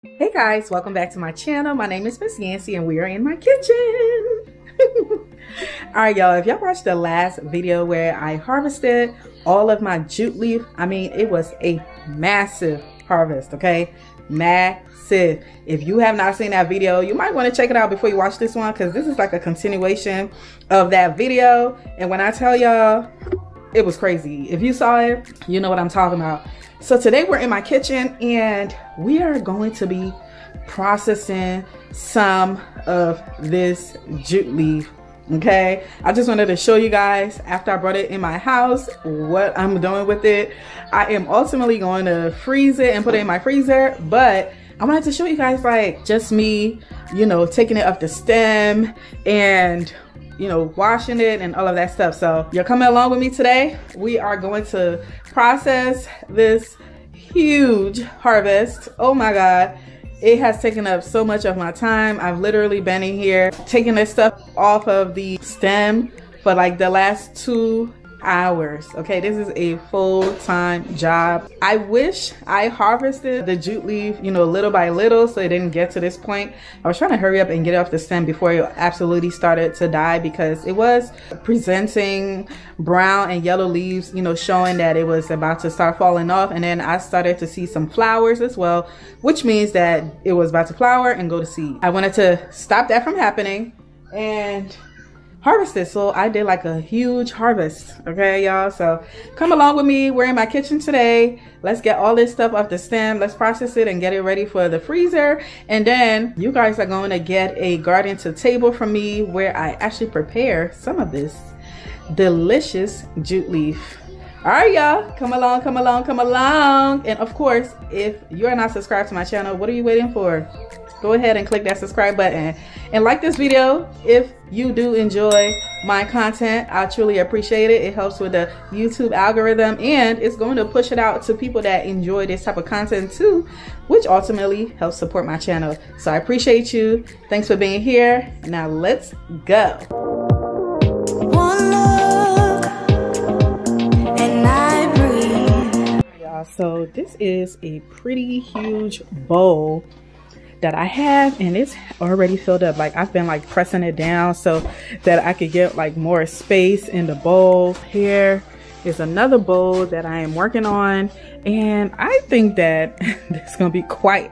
Hey guys, welcome back to my channel. My name is MsYancy and we are in my kitchen. Alright y'all, if y'all watched the last video where I harvested all of my jute leaf, I mean it was a massive harvest, okay? Massive. If you have not seen that video, you might want to check it out before you watch this one, because this is like a continuation of that video. And when I tell y'all, it was crazy. If you saw it, you know what I'm talking about. So today we're in my kitchen and we are going to be processing some of this jute leaf. Okay, I just wanted to show you guys after I brought it in my house what I'm doing with it. I am ultimately going to freeze it and put it in my freezer, but I wanted to show you guys like just me, you know, taking it off the stem and, you know, washing it and all of that stuff. So you're coming along with me today. We are going to process this huge harvest. Oh my God. It has taken up so much of my time. I've literally been in here taking this stuff off of the stem for like the last 2 hours. Okay, this is a full-time job. I wish I harvested the jute leaf, you know, little by little so it didn't get to this point. I was trying to hurry up and get it off the stem before it absolutely started to die, because it was presenting brown and yellow leaves, you know, showing that it was about to start falling off. And then I started to see some flowers as well, which means that it was about to flower and go to seed. I wanted to stop that from happening and harvest it. So I did like a huge harvest. Okay, y'all, so come along with me. We're in my kitchen today. Let's get all this stuff off the stem. Let's process it and get it ready for the freezer. And then you guys are going to get a garden to table from me where I actually prepare some of this delicious jute leaf. All right, y'all, come along, come along, come along. And of course, if you're not subscribed to my channel, what are you waiting for? Go ahead and click that subscribe button and like this video if you do enjoy my content. I truly appreciate it. It helps with the YouTube algorithm and it's going to push it out to people that enjoy this type of content too, which ultimately helps support my channel. So I appreciate you. Thanks for being here. Now let's go. One look and I breathe. Y'all, so this is a pretty huge bowl that I have, and it's already filled up. Like I've been like pressing it down so that I could get like more space in the bowl. Here is another bowl that I am working on, and I think that there's gonna be quite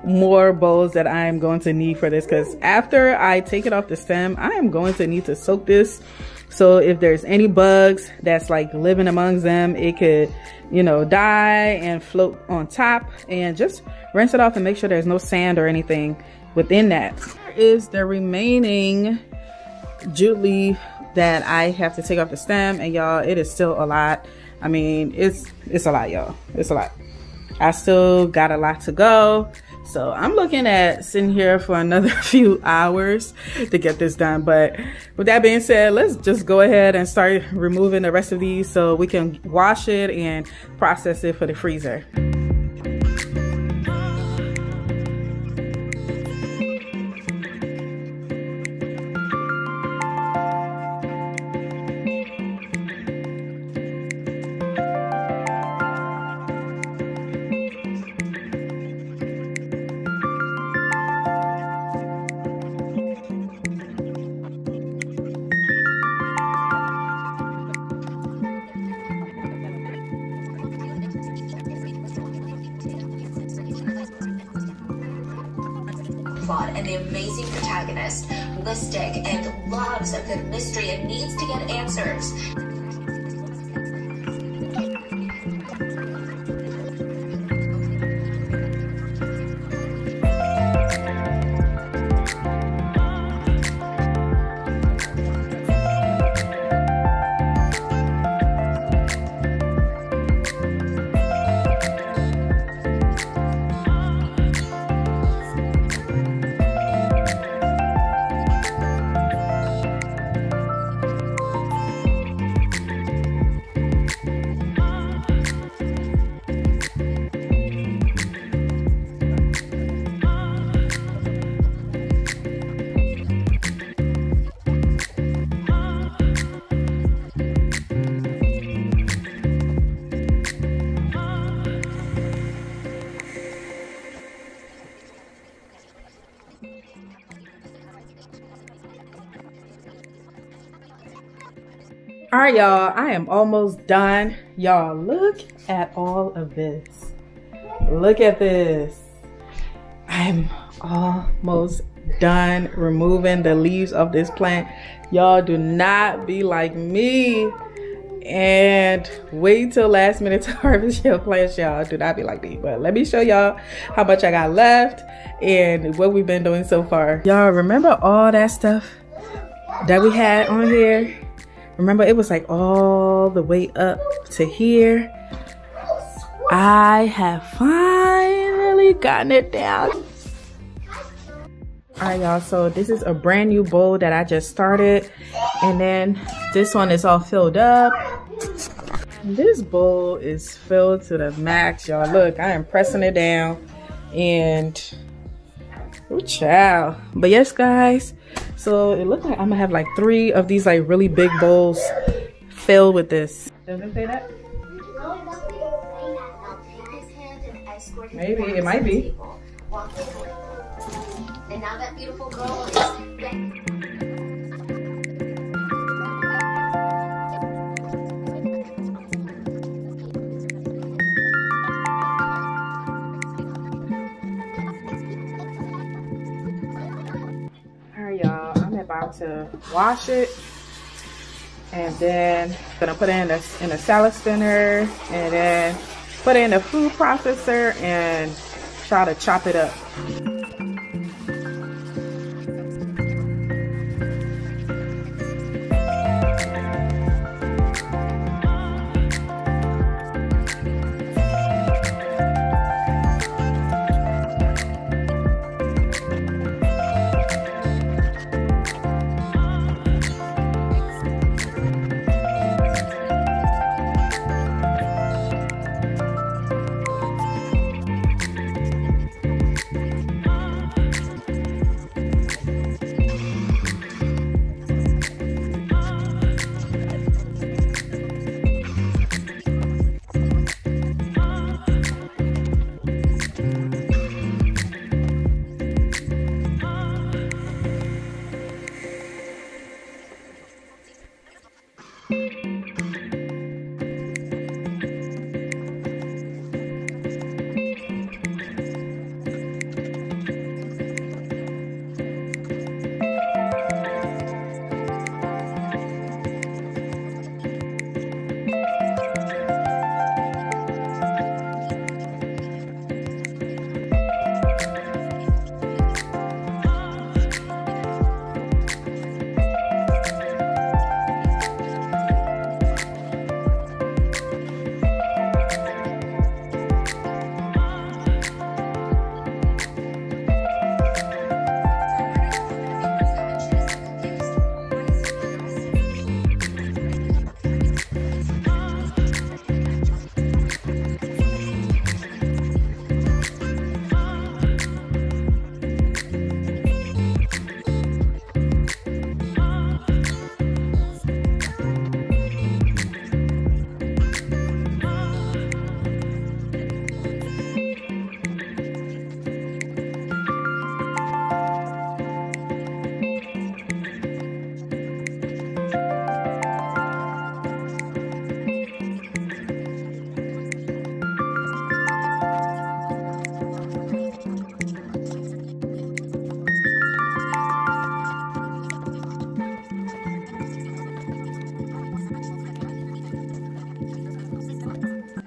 more bowls that I am going to need for this, because after I take it off the stem, I am going to need to soak this. So if there's any bugs that's like living amongst them, it could, you know, die and float on top, and just rinse it off and make sure there's no sand or anything within that. Here is the remaining jute leaf that I have to take off the stem, and y'all, it is still a lot. I mean, it's a lot, y'all. It's a lot. I still got a lot to go. So I'm looking at sitting here for another few hours to get this done. But with that being said, let's just go ahead and start removing the rest of these so we can wash it and process it for the freezer. And the amazing protagonist, Listic, and loves a good mystery and needs to get answers. All right, y'all, I am almost done. Y'all, look at all of this. Look at this. I'm almost done removing the leaves of this plant. Y'all, do not be like me and wait till last minute to harvest your plants, y'all. Do not be like me. But let me show y'all how much I got left and what we've been doing so far. Y'all, remember all that stuff that we had on here? Remember, it was like all the way up to here. I have finally gotten it down. All right, y'all, so this is a brand new bowl that I just started. And then this one is all filled up. This bowl is filled to the max, y'all. Look, I am pressing it down. And, oh, child. But yes, guys. So it looks like I'm gonna have like 3 of these like really big bowls filled with this. Does it say that? Maybe, it might be. And now that beautiful girl is about to wash it, and then I'm gonna put it in a salad spinner, and then put it in the food processor and try to chop it up.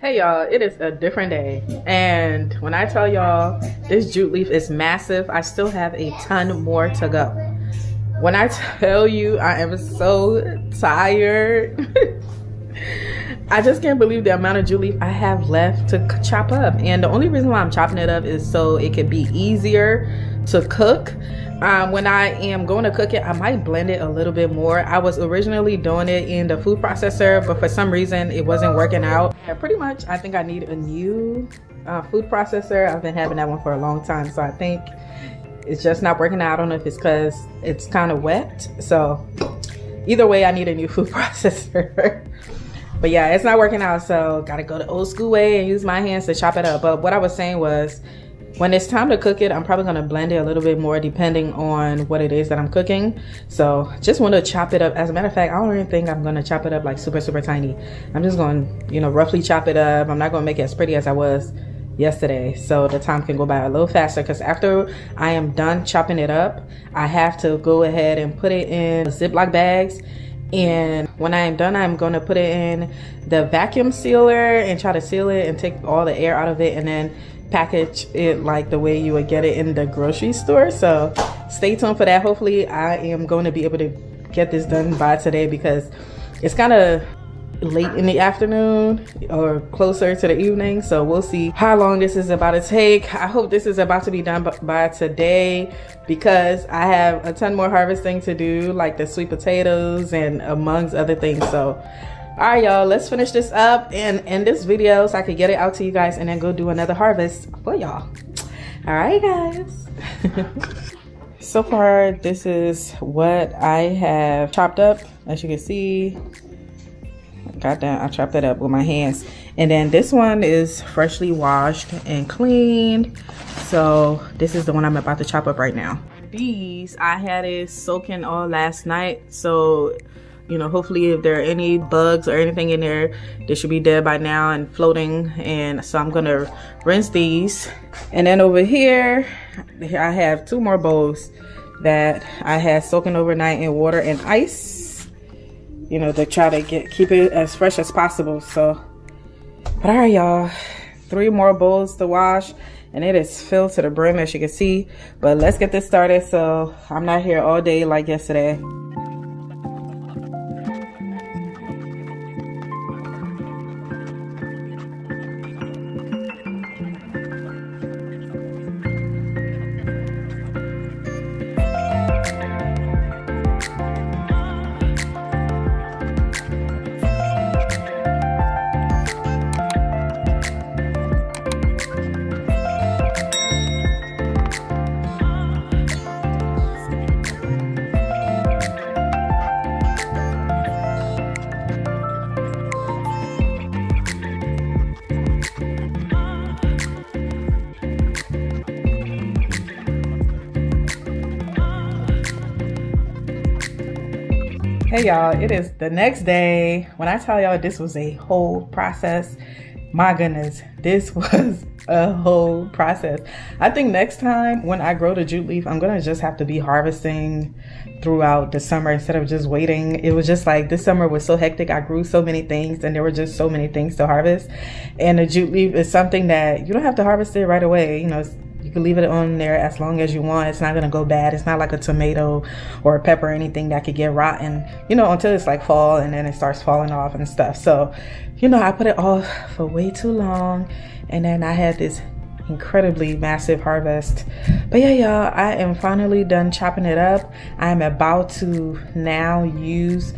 Hey y'all, it is a different day, and when I tell y'all this jute leaf is massive, I still have a ton more to go. When I tell you I am so tired, I just can't believe the amount of jute leaf I have left to chop up. And the only reason why I'm chopping it up is so it could be easier to cook. When I am going to cook it, I might blend it a little bit more. I was originally doing it in the food processor, but for some reason it wasn't working out. Yeah, pretty much I think I need a new food processor. I've been having that one for a long time, so I think it's just not working out. I don't know if it's because it's kind of wet. So either way, I need a new food processor. But yeah, it's not working out, so gotta go the old school way and use my hands to chop it up. But what I was saying was, When it's time to cook it, I'm probably gonna blend it a little bit more depending on what it is that I'm cooking. So just want to chop it up. As a matter of fact, I don't even think I'm gonna chop it up like super tiny. I'm just going, you know, roughly chop it up. I'm not gonna make it as pretty as I was yesterday, so the time can go by a little faster, because after I am done chopping it up, I have to go ahead and put it in Ziploc bags. And when I am done, I'm going to put it in the vacuum sealer and try to seal it and take all the air out of it, and then package it like the way you would get it in the grocery store. So stay tuned for that. Hopefully I am going to be able to get this done by today, because it's kind of late in the afternoon or closer to the evening, so we'll see how long this is about to take. I hope this is about to be done by today, because I have a ton more harvesting to do, like the sweet potatoes and amongst other things. So all right, y'all, let's finish this up and end this video so I can get it out to you guys and then go do another harvest for y'all. All right, guys. So far, this is what I have chopped up. As you can see, goddamn, I chopped it up with my hands. And then this one is freshly washed and cleaned. So this is the one I'm about to chop up right now. These, I had it soaking all last night. So, you know, hopefully if there are any bugs or anything in there, they should be dead by now and floating. And so I'm gonna rinse these. And then over here, I have 2 more bowls that I had soaking overnight in water and ice, you know, to try to keep it as fresh as possible. So, but all right, y'all, 3 more bowls to wash, and it is filled to the brim, as you can see. But let's get this started so I'm not here all day like yesterday. Hey y'all, it is the next day. When I tell y'all this was a whole process, my goodness, this was a whole process. I think next time when I grow the jute leaf, I'm gonna just have to be harvesting throughout the summer instead of just waiting. It was just like this summer was so hectic. I grew so many things and there were just so many things to harvest. And the jute leaf is something that you don't have to harvest it right away. You know, you can leave it on there as long as you want. It's not gonna go bad. It's not like a tomato or a pepper or anything that could get rotten, you know, until it's like fall and then it starts falling off and stuff. So, you know, I put it off for way too long, and then I had this incredibly massive harvest. But yeah, y'all, I am finally done chopping it up. I'm about to now use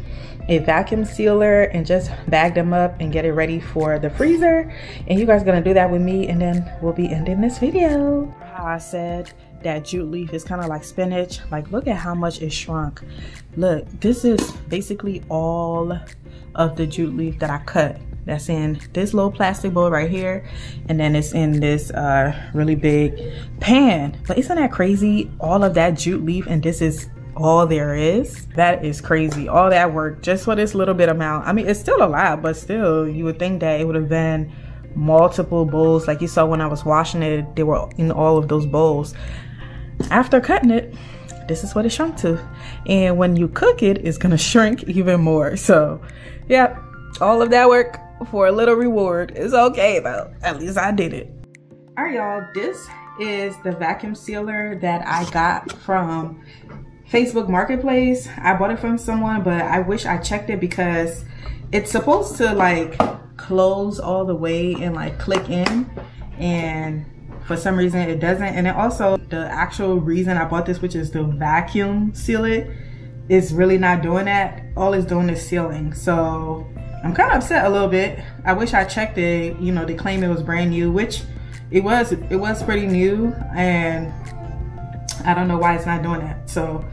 a vacuum sealer and just bag them up and get it ready for the freezer. And you guys are gonna do that with me, and then we'll be ending this video. How I said that jute leaf is kind of like spinach. Like, look at how much it shrunk. Look, this is basically all of the jute leaf that I cut. That's in this little plastic bowl right here, and then it's in this really big pan. But isn't that crazy? All of that jute leaf, and this is all there is. That is crazy. All that work just for this little bit amount. I mean, it's still a lot, but still, you would think that it would have been multiple bowls. Like you saw when I was washing it, they were in all of those bowls. After cutting it, this is what it shrunk to. And when you cook it, it's gonna shrink even more. So yeah, all of that work for a little reward. It's okay though, at least I did it. All right, y'all, this is the vacuum sealer that I got from Facebook Marketplace. I bought it from someone, but I wish I checked it because it's supposed to like close all the way and like click in, and for some reason it doesn't. And then also the actual reason I bought this, which is to vacuum seal it, is really not doing that. All it's doing is sealing. So I'm kind of upset a little bit. I wish I checked it. You know, they claim it was brand new, which it was pretty new, and I don't know why it's not doing that. So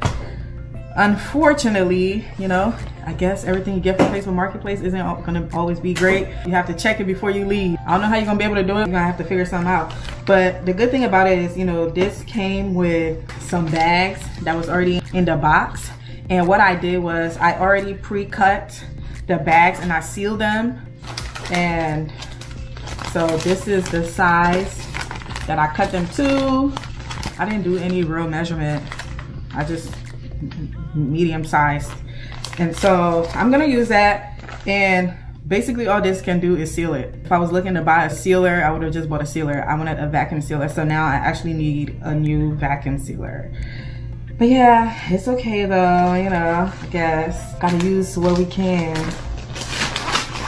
unfortunately, you know, I guess everything you get from Facebook Marketplace isn't gonna always be great. You have to check it before you leave. I don't know how you're gonna be able to do it. You're gonna have to figure something out. But the good thing about it is, you know, this came with some bags that was already in the box. And what I did was I already pre-cut the bags and I sealed them. And so this is the size that I cut them to. I didn't do any real measurement. I just medium sized. And so I'm gonna use that, and basically all this can do is seal it. If I was looking to buy a sealer, I would have just bought a sealer. I wanted a vacuum sealer, so now I actually need a new vacuum sealer. But yeah, it's okay though, you know, I guess. Gotta use what we can.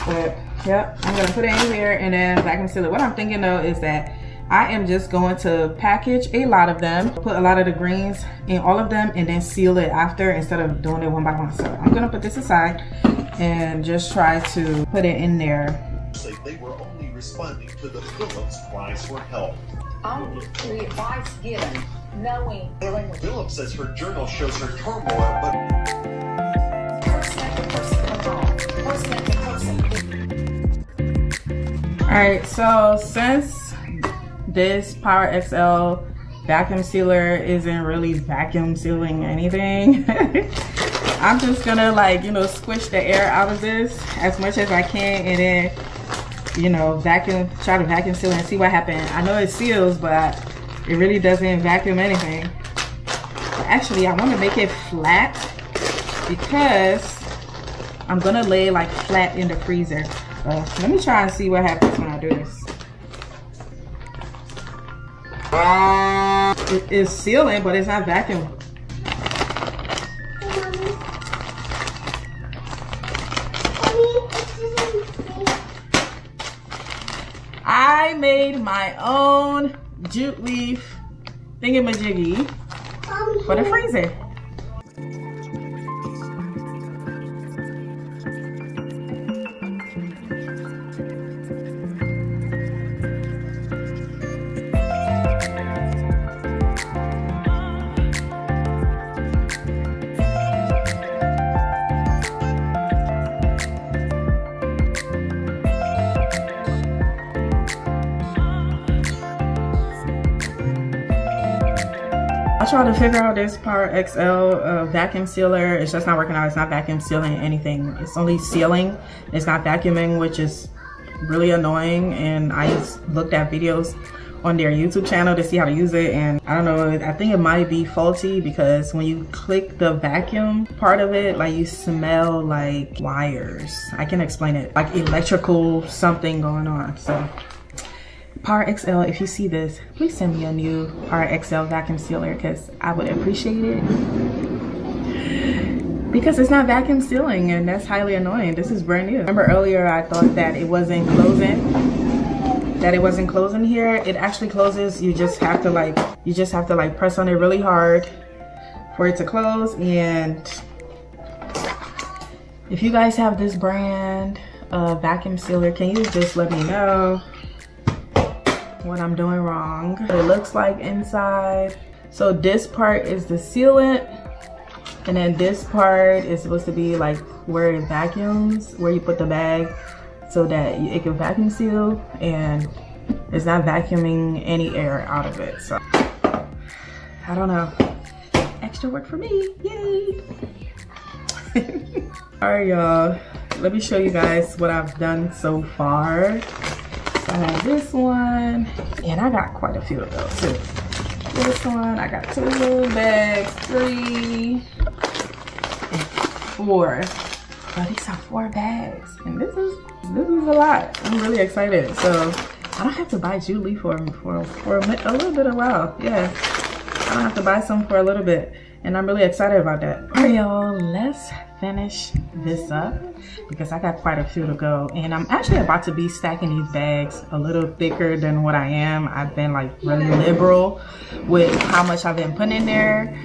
But yep, I'm gonna put it in here and then vacuum seal it. What I'm thinking though is that I am just going to package a lot of them, put a lot of the greens in all of them, and then seal it after instead of doing it one by one. So I'm gonna put this aside and just try to put it in there. They were only responding to the Phillips cries for help. Only the advice given, knowing. Phillips says her journal shows her turmoil, but Person after person comes on. Person after person. All right, so since this Power XL vacuum sealer isn't really vacuum sealing anything, I'm just gonna, like, you know, squish the air out of this as much as I can, and then, you know, try to vacuum seal it and see what happens. I know it seals, but it really doesn't vacuum anything. Actually, I want to make it flat because I'm gonna lay like flat in the freezer. Let me try and see what happens when I do this. It is sealing, but it's not vacuum. I made my own jute leaf thingamajiggy for the freezer. I tried to figure out this Power XL vacuum sealer. It's just not working out. It's not vacuum sealing anything. It's only sealing. It's not vacuuming, which is really annoying. And I just looked at videos on their YouTube channel to see how to use it, and I don't know, I think it might be faulty because when you click the vacuum part of it, like, you smell like wires. I can explain it, like electrical something going on. So Power XL, if you see this, please send me a new Power XL vacuum sealer because I would appreciate it. Because it's not vacuum sealing, and that's highly annoying. This is brand new. Remember earlier I thought that it wasn't closing? That it wasn't closing here. It actually closes. You just have to like press on it really hard for it to close. And if you guys have this brand vacuum sealer, can you just let me know what I'm doing wrong? It looks like inside. So this part is the sealant, and then this part is supposed to be like where it vacuums, where you put the bag so that it can vacuum seal, and it's not vacuuming any air out of it. So I don't know, extra work for me, yay. All right, y'all, let me show you guys what I've done so far. I have this one, and I got quite a few of those too. This one, I got 2 bags, 3, and 4. But these are 4 bags, and this is a lot. I'm really excited. So I don't have to buy jute leaf for a little bit of a while. Yeah, I don't have to buy some for a little bit, and I'm really excited about that. All right, y'all, let's finish this up because I got quite a few to go, and I'm actually about to be stacking these bags a little thicker than what I am. I've been like really liberal with how much I've been putting in there.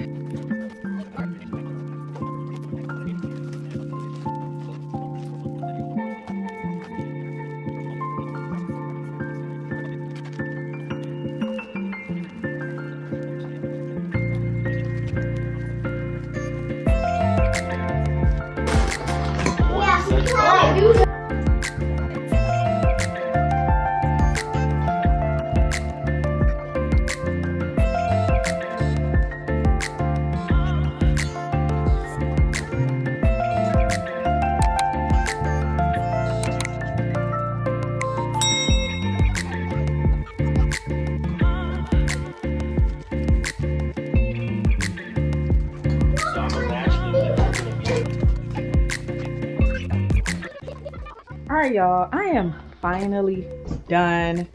right, y'all, I am finally done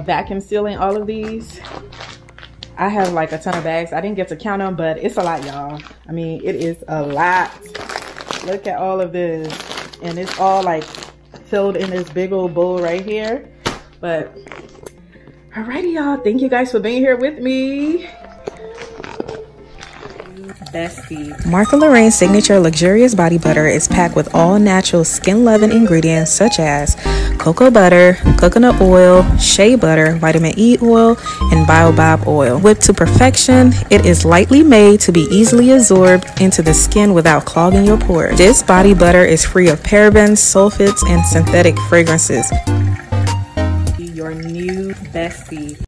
vacuum sealing all of these. I have like a ton of bags. I didn't get to count them, but it's a lot, y'all. I mean, it is a lot. Look at all of this. And it's all like filled in this big old bowl right here. But alrighty, y'all, thank you guys for being here with me. Bestie. MarthaLorine Signature Luxurious Body Butter is packed with all natural skin-loving ingredients such as cocoa butter, coconut oil, shea butter, vitamin E oil, and baobab oil. Whipped to perfection, it is lightly made to be easily absorbed into the skin without clogging your pores. This body butter is free of parabens, sulfates, and synthetic fragrances. Your new bestie.